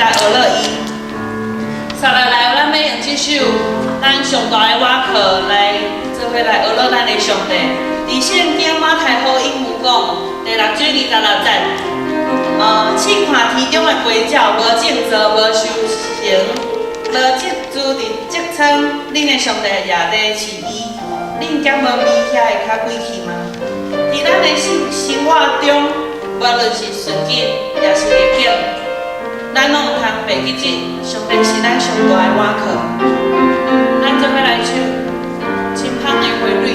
来学乐伊。接落来，咱要用这首咱上大的瓦课来做伙来学乐咱的上帝。伫圣经马太福音有讲，第6章26节，试看天中的飞鸟，无种造，无收成，无积住伫积仓，恁的上帝也在饲伊。恁敢无比遐的较贵气吗？伫咱的生活中，无论是顺境，也是逆境，咱拢有通袂记住，上帝是咱上大的瓦课。咱做伙来唱《轻胖的规律》。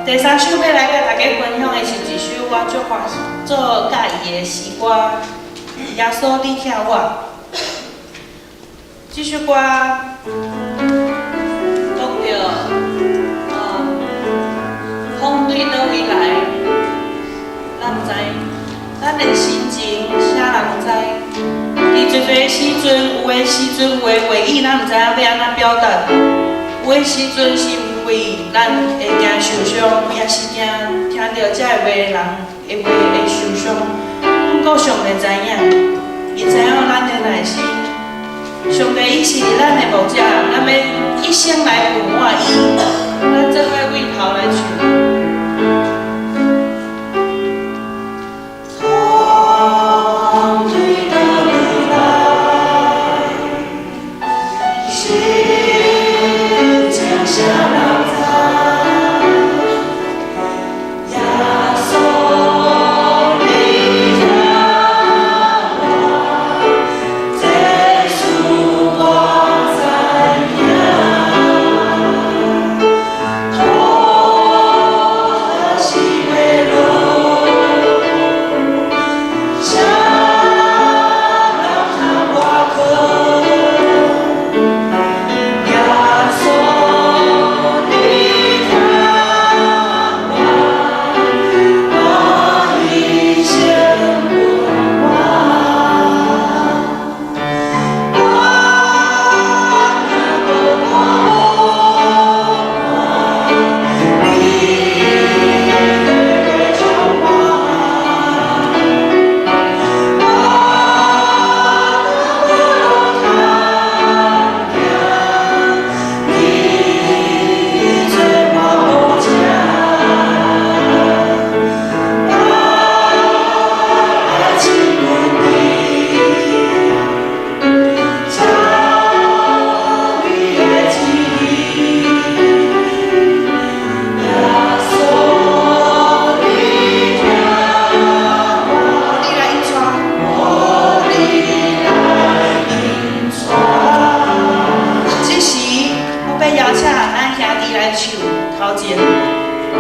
第三首要来甲大家分享的是一首我足介意的诗歌，《耶稣你疼我》。这首歌讲到，风对倒位来，咱毋知，咱的心情啥人知？伫一个时阵，有的时阵有的话语，咱毋知影要安怎表达；有的时阵是因为咱会惊受伤，也是惊听到这个话的人的话会受伤。不过上帝知影，伊知影咱的内心。上帝伊是咱的牧者，咱要一生来服我伊，咱做伙为头来唱。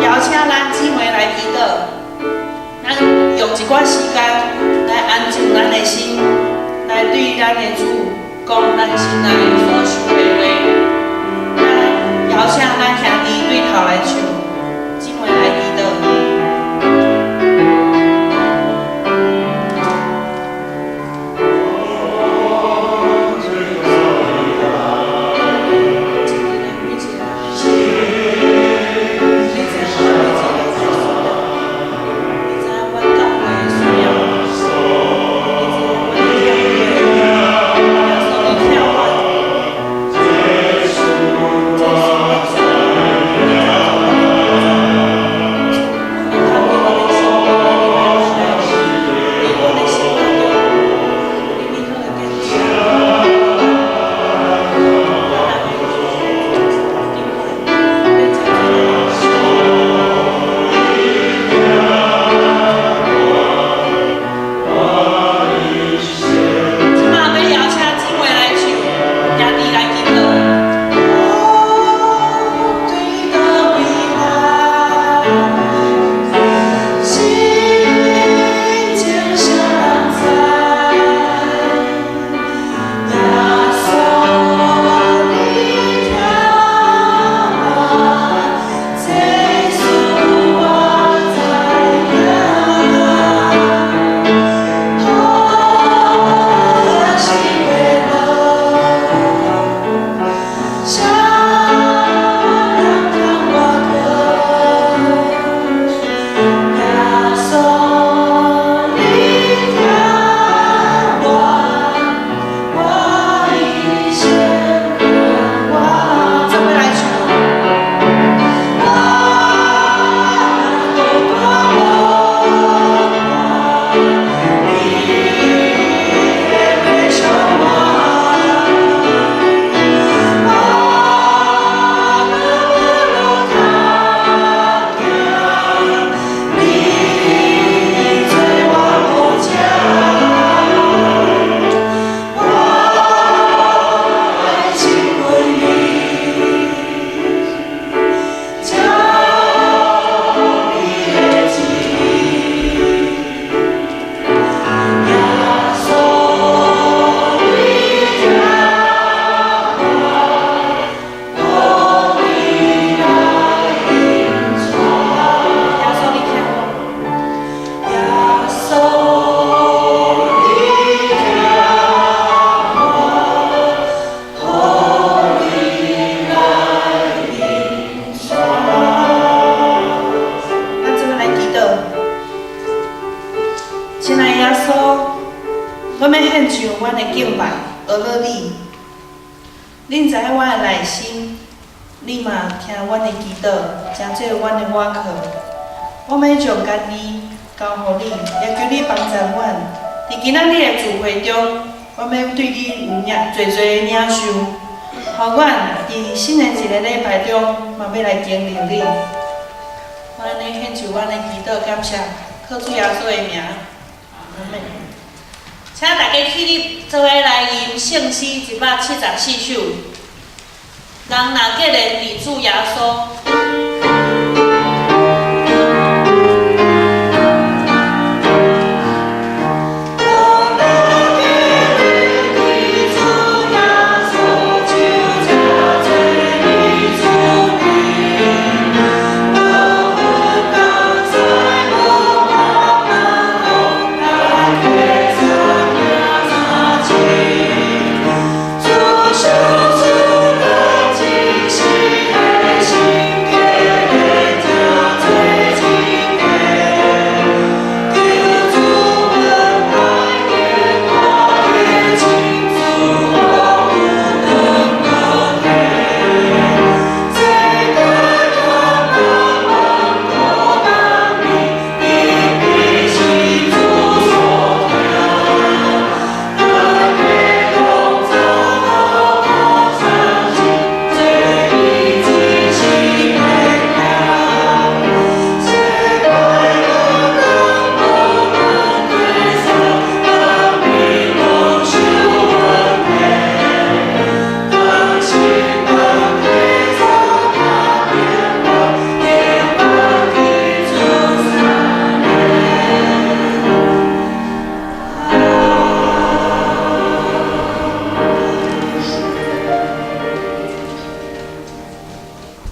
邀请咱姊妹来祈祷，咱用一寡时间来安静咱的心，来对咱的主讲咱心内所想的话。邀请咱兄弟对头来唱，姊妹来祈祷。 Yeah. 我的内心，你嘛听阮的祈祷，真做阮的瓦靠。我要将家己交互你，也求你帮助阮。伫今仔日的聚会中，我要对你有侪侪的领受，互阮伫新的一个礼拜中，嘛要来经历你。我安尼献上阮的祈祷，感谢，靠主耶稣的名，阿门。请大家起立，做伙来吟圣诗174首。人若结连伫主耶稣。